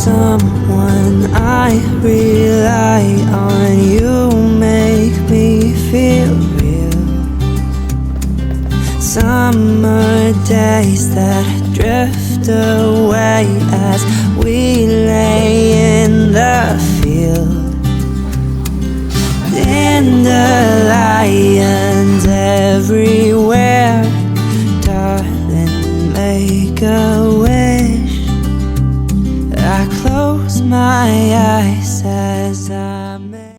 Someone I rely on, you make me feel real. Summer days that drift away as we lay in the field. Dandelions everywhere, darling, make a wish. I close my eyes as I make.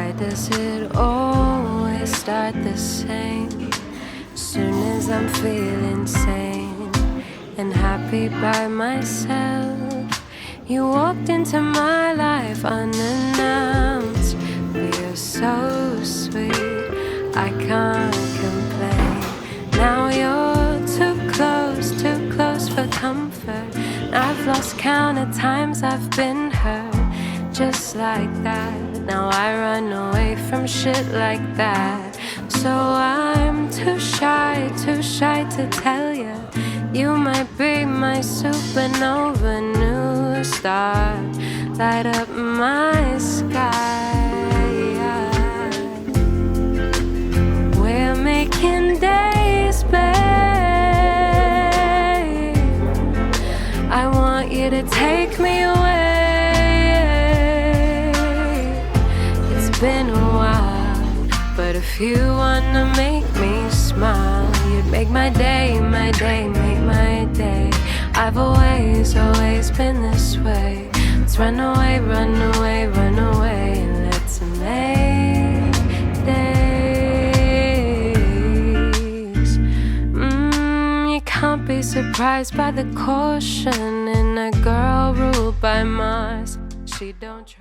Why does it always start the same? Soon as I'm feeling sane and happy by myself, you walked into my life unannounced. But you're so sweet, I can't complain. Now you're too close for comfort. I've lost count of times I've been hurt just like that. Now I run away from shit like that. So I'm too shy to tell you, you might be my supernova new star, light up my sky. We're making days, babe. I want you to take me away. It's been a while, but if you wanna make me smile, you'd make my day, make my day. I've always been this way. Let's run away, and let's make days. You can't be surprised by the caution in a girl ruled by Mars. She don't try.